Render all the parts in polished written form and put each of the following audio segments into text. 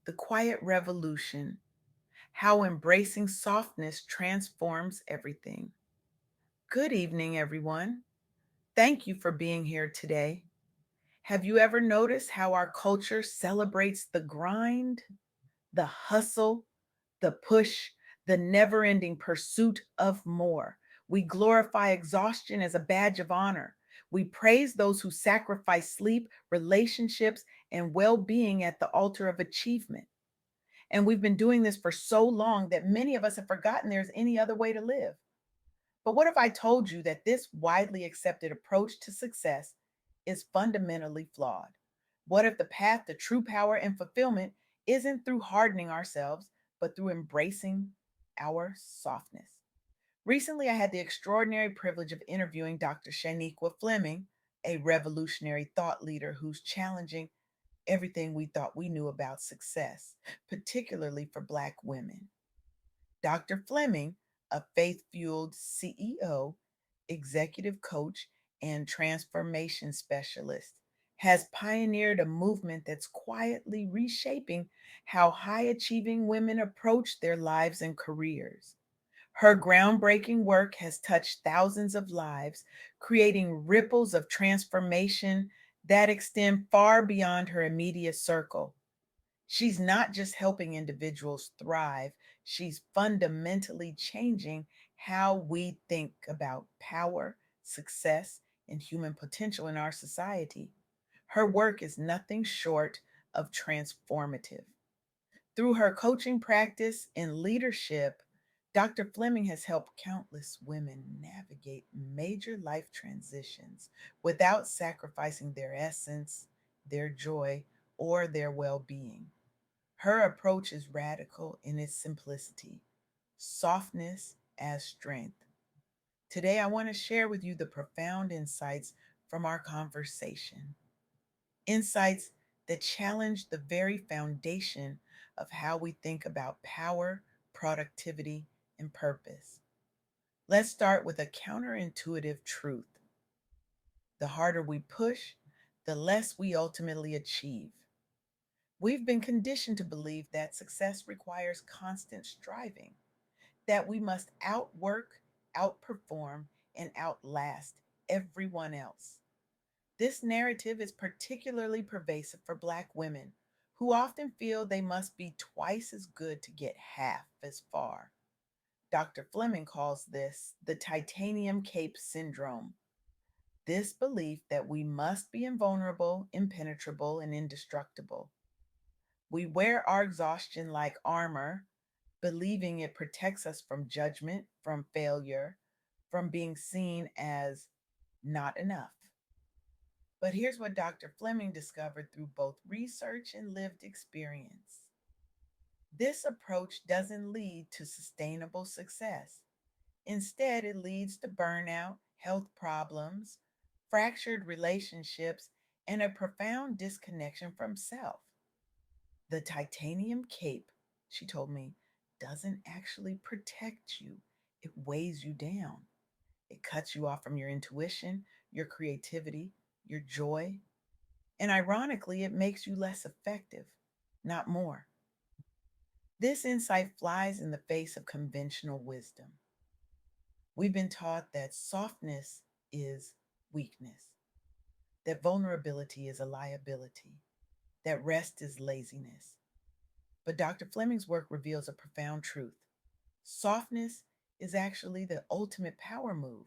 The Quiet Revolution: How Embracing Softness Transforms Everything. Good evening, everyone. Thank you for being here today. Have you ever noticed how our culture celebrates the grind, the hustle, the push, the never ending pursuit of more? We glorify exhaustion as a badge of honor. We praise those who sacrifice sleep, relationships, and well being at the altar of achievement. And we've been doing this for so long that many of us have forgotten there's any other way to live. But what if I told you that this widely accepted approach to success is fundamentally flawed? What if the path to true power and fulfillment isn't through hardening ourselves, but through embracing our softness? Recently, I had the extraordinary privilege of interviewing Dr. Shanequa Fleming, a revolutionary thought leader who's challenging everything we thought we knew about success, particularly for Black women. Dr. Fleming, a faith fueled CEO, executive coach, and transformation specialist, has pioneered a movement that's quietly reshaping how high achieving women approach their lives and careers. Her groundbreaking work has touched thousands of lives, creating ripples of transformation that extend far beyond her immediate circle. She's not just helping individuals thrive, she's fundamentally changing how we think about power, success, and human potential in our society. Her work is nothing short of transformative. Through her coaching practice and leadership, Dr. Fleming has helped countless women navigate major life transitions without sacrificing their essence, their joy, or their well being. Her approach is radical in its simplicity, softness as strength. Today, I want to share with you the profound insights from our conversation, insights that challenge the very foundation of how we think about power, productivity, and purpose. Let's start with a counterintuitive truth: the harder we push, the less we ultimately achieve. We've been conditioned to believe that success requires constant striving, that we must outwork, outperform, and outlast everyone else. This narrative is particularly pervasive for Black women, who often feel they must be twice as good to get half as far. Dr. Fleming calls this the titanium cape syndrome. This belief that we must be invulnerable, impenetrable, and indestructible. We wear our exhaustion like armor, believing it protects us from judgment, from failure, from being seen as not enough. But here's what Dr. Fleming discovered through both research and lived experience: this approach doesn't lead to sustainable success. Instead, it leads to burnout, health problems, fractured relationships, and a profound disconnection from self. The titanium cape, she told me, doesn't actually protect you, it weighs you down. It cuts you off from your intuition, your creativity, your joy, and ironically, it makes you less effective, not more. This insight flies in the face of conventional wisdom. We've been taught that softness is weakness, that vulnerability is a liability, that rest is laziness. But Dr. Fleming's work reveals a profound truth: softness is actually the ultimate power move.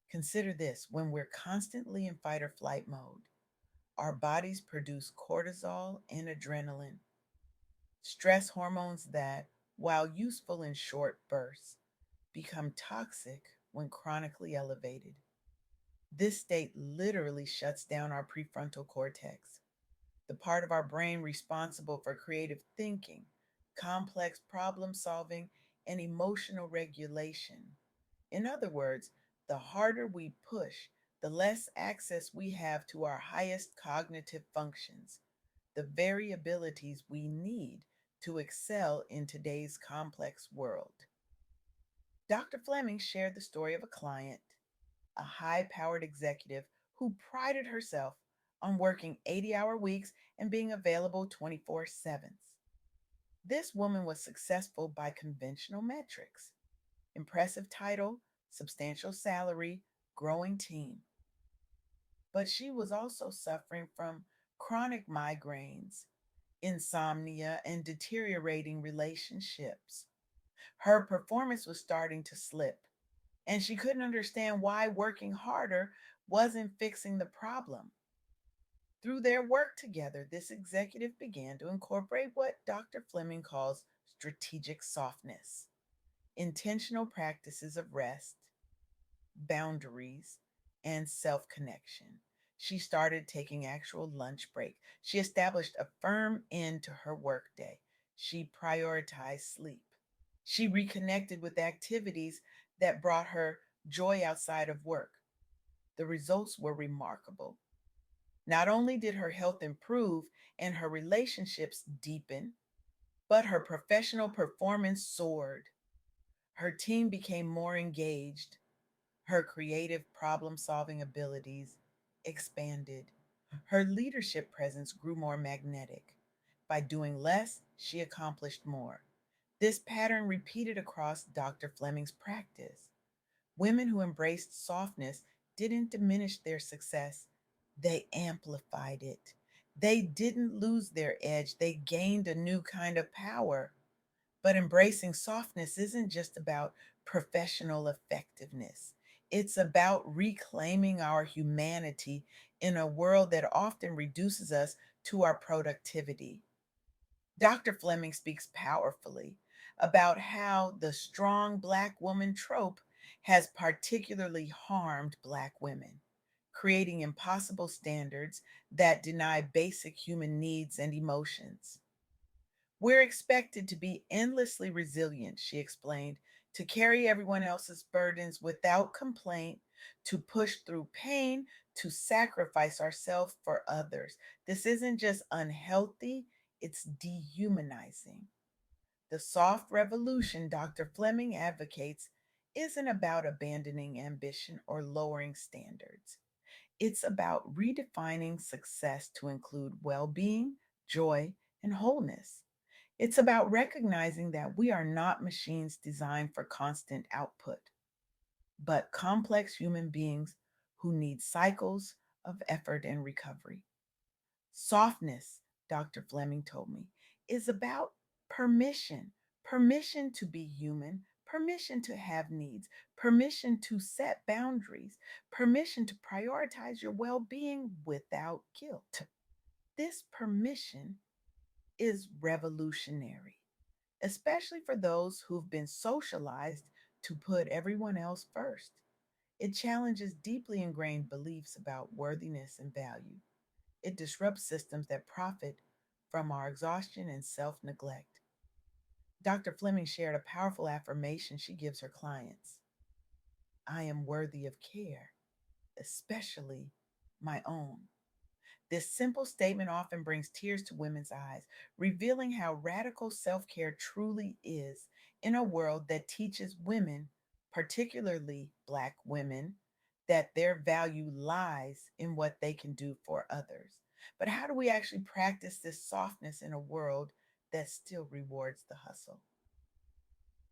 Consider this: when we're constantly in fight or flight mode, our bodies produce cortisol and adrenaline, stress hormones that, while useful in short bursts, become toxic when chronically elevated. This state literally shuts down our prefrontal cortex, the part of our brain responsible for creative thinking, complex problem solving, and emotional regulation. In other words, the harder we push, the less access we have to our highest cognitive functions, the very abilities we need to excel in today's complex world. Dr. Fleming shared the story of a client, a high powered executive who prided herself on working 80-hour weeks and being available 24/7. This woman was successful by conventional metrics: impressive title, substantial salary, growing team. But she was also suffering from chronic migraines, insomnia, and deteriorating relationships. Her performance was starting to slip, and she couldn't understand why working harder wasn't fixing the problem. Through their work together, this executive began to incorporate what Dr. Fleming calls strategic softness, intentional practices of rest, boundaries, and self connection. She started taking actual lunch break. She established a firm end to her workday. She prioritized sleep. She reconnected with activities that brought her joy outside of work. The results were remarkable. Not only did her health improve and her relationships deepen, but her professional performance soared. Her team became more engaged. Her creative problem solving abilities expanded. Her leadership presence grew more magnetic. By doing less, she accomplished more. This pattern repeated across Dr. Fleming's practice. Women who embraced softness didn't diminish their success, they amplified it. They didn't lose their edge, they gained a new kind of power. But embracing softness isn't just about professional effectiveness, it's about reclaiming our humanity in a world that often reduces us to our productivity. Dr. Fleming speaks powerfully about how the strong Black woman trope has particularly harmed Black women, creating impossible standards that deny basic human needs and emotions. We're expected to be endlessly resilient, she explained, to carry everyone else's burdens without complaint, to push through pain, to sacrifice ourselves for others. This isn't just unhealthy, it's dehumanizing. The soft revolution Dr. Fleming advocates isn't about abandoning ambition or lowering standards. It's about redefining success to include well being, joy, and wholeness. It's about recognizing that we are not machines designed for constant output, but complex human beings who need cycles of effort and recovery. Softness, Dr. Fleming told me, is about permission: permission to be human, permission to have needs, permission to set boundaries, permission to prioritize your well being without guilt. This permission is revolutionary, especially for those who've been socialized to put everyone else first. It challenges deeply ingrained beliefs about worthiness and value. It disrupts systems that profit from our exhaustion and self neglect. Dr. Fleming shared a powerful affirmation she gives her clients: I am worthy of care, especially my own. This simple statement often brings tears to women's eyes, revealing how radical self care truly is in a world that teaches women, particularly Black women, that their value lies in what they can do for others. But how do we actually practice this softness in a world that still rewards the hustle?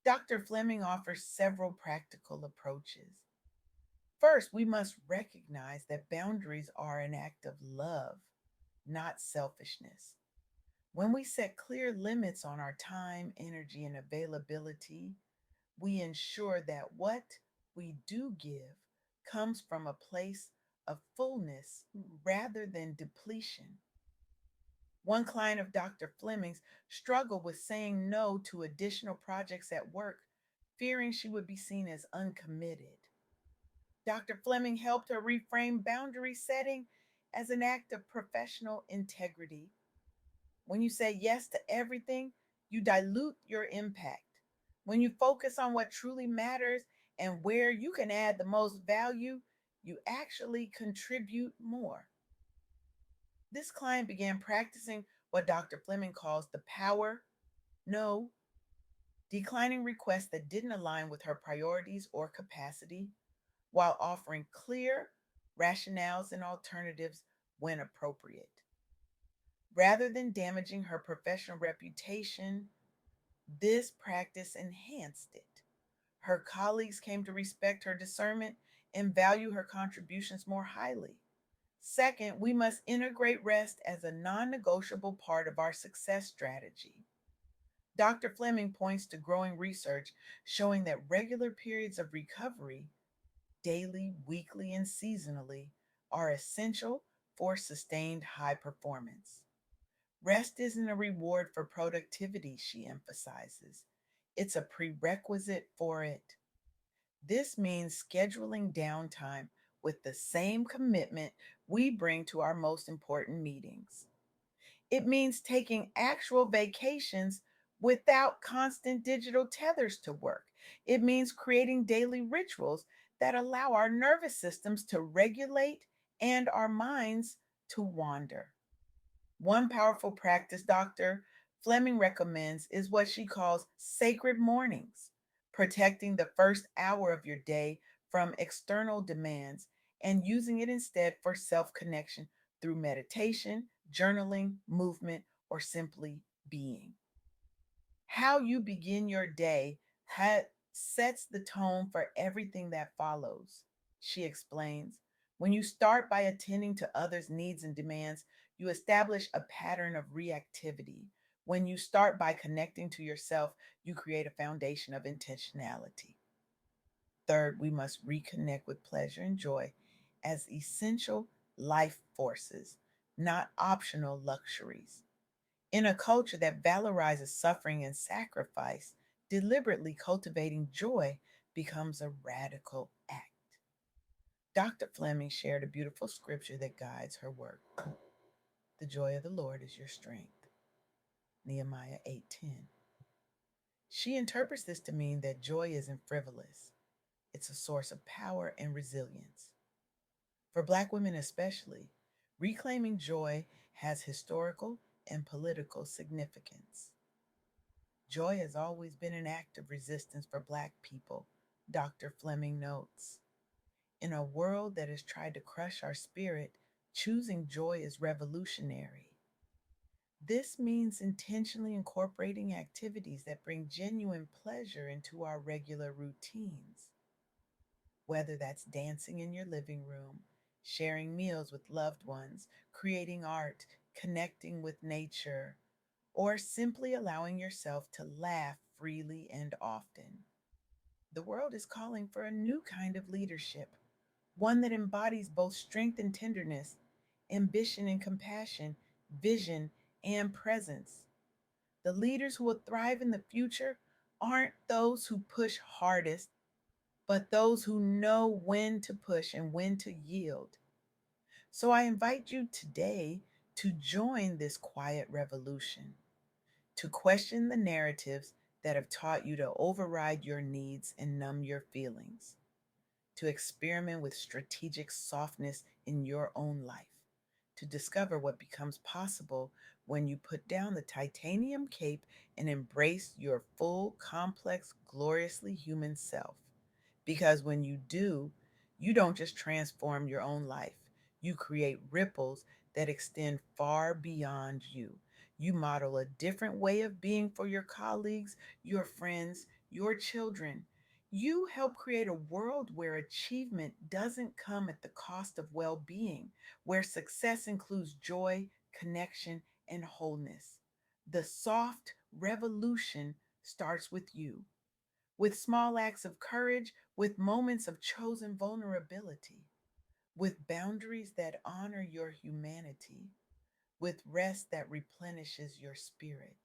Dr. Fleming offers several practical approaches. First, we must recognize that boundaries are an act of love, not selfishness. When we set clear limits on our time, energy, and availability, we ensure that what we do give comes from a place of fullness rather than depletion. One client of Dr. Fleming's struggled with saying no to additional projects at work, fearing she would be seen as uncommitted. Dr. Fleming helped her reframe boundary setting as an act of professional integrity. When you say yes to everything, you dilute your impact. When you focus on what truly matters and where you can add the most value, you actually contribute more. This client began practicing what Dr. Fleming calls the power no, declining requests that didn't align with her priorities or capacity, while offering clear rationales and alternatives when appropriate. Rather than damaging her professional reputation This practice enhanced it. Her colleagues came to respect her discernment and value her contributions more highly. Second, we must integrate rest as a non negotiable part of our success strategy. Dr. Fleming points to growing research showing that regular periods of recovery, daily, weekly, and seasonally, are essential for sustained high performance. Rest isn't a reward for productivity, she emphasizes. It's a prerequisite for it. This means scheduling downtime with the same commitment we bring to our most important meetings. It means taking actual vacations without constant digital tethers to work. It means creating daily rituals that allow our nervous systems to regulate and our minds to wander. One powerful practice Dr. Fleming recommends is what she calls sacred mornings, protecting the first hour of your day from external demands and using it instead for self connection through meditation, journaling, movement, or simply being. How you begin your day sets the tone for everything that follows. She explains, when you start by attending to others' needs and demands, you establish a pattern of reactivity. When you start by connecting to yourself, you create a foundation of intentionality. Third, we must reconnect with pleasure and joy as essential life forces, not optional luxuries. In a culture that valorizes suffering and sacrifice, deliberately cultivating joy becomes a radical act. Dr. Fleming shared a beautiful scripture that guides her work. The joy of the Lord is your strength. Nehemiah 8:10. She interprets this to mean that joy isn't frivolous. It's a source of power and resilience. For Black women especially, reclaiming joy has historical and political significance. Joy has always been an act of resistance for Black people, Dr. Fleming notes. In a world that has tried to crush our spirit, choosing joy is revolutionary. This means intentionally incorporating activities that bring genuine pleasure into our regular routines, whether that's dancing in your living room, sharing meals with loved ones, creating art, connecting with nature, or simply allowing yourself to laugh freely and often. The world is calling for a new kind of leadership, one that embodies both strength and tenderness, ambition and compassion, vision and presence. The leaders who will thrive in the future aren't those who push hardest, but those who know when to push and when to yield. So I invite you today to join this quiet revolution, to question the narratives that have taught you to override your needs and numb your feelings, to experiment with strategic softness in your own life, to discover what becomes possible when you put down the titanium cape and embrace your full, complex, gloriously human self. Because when you do, you don't just transform your own life, you create ripples that extend far beyond you. You model a different way of being for your colleagues, your friends, your children. You help create a world where achievement doesn't come at the cost of well being, where success includes joy, connection, and wholeness. The soft revolution starts with you, with small acts of courage, with moments of chosen vulnerability, with boundaries that honor your humanity, with rest that replenishes your spirit.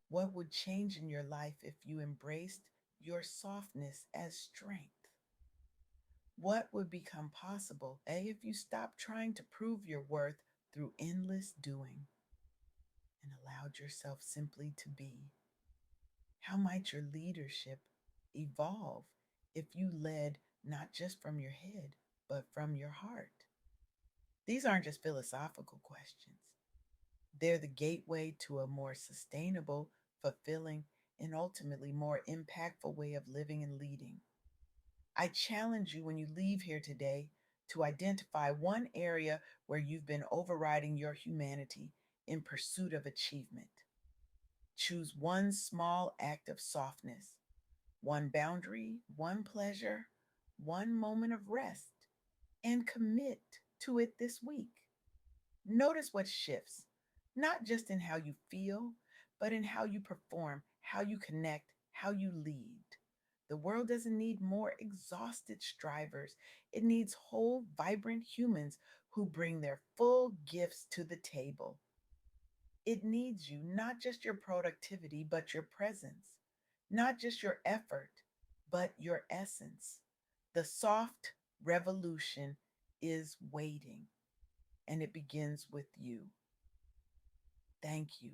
What would change in your life if you embraced your softness as strength? What would become possible, if you stopped trying to prove your worth through endless doing and allowed yourself simply to be? How might your leadership evolve if you led not just from your head, but from your heart? These aren't just philosophical questions, they're the gateway to a more sustainable, fulfilling, and ultimately more impactful way of living and leading. I challenge you when you leave here today to identify one area where you've been overriding your humanity in pursuit of achievement. Choose one small act of softness, one boundary, one pleasure, one moment of rest, and commit to it this week. Notice what shifts, not just in how you feel, but in how you perform, how you connect, how you lead. The world doesn't need more exhausted strivers. It needs whole, vibrant humans who bring their full gifts to the table. It needs you, not just your productivity, but your presence, not just your effort, but your essence. The soft revolution is waiting, and it begins with you. Thank you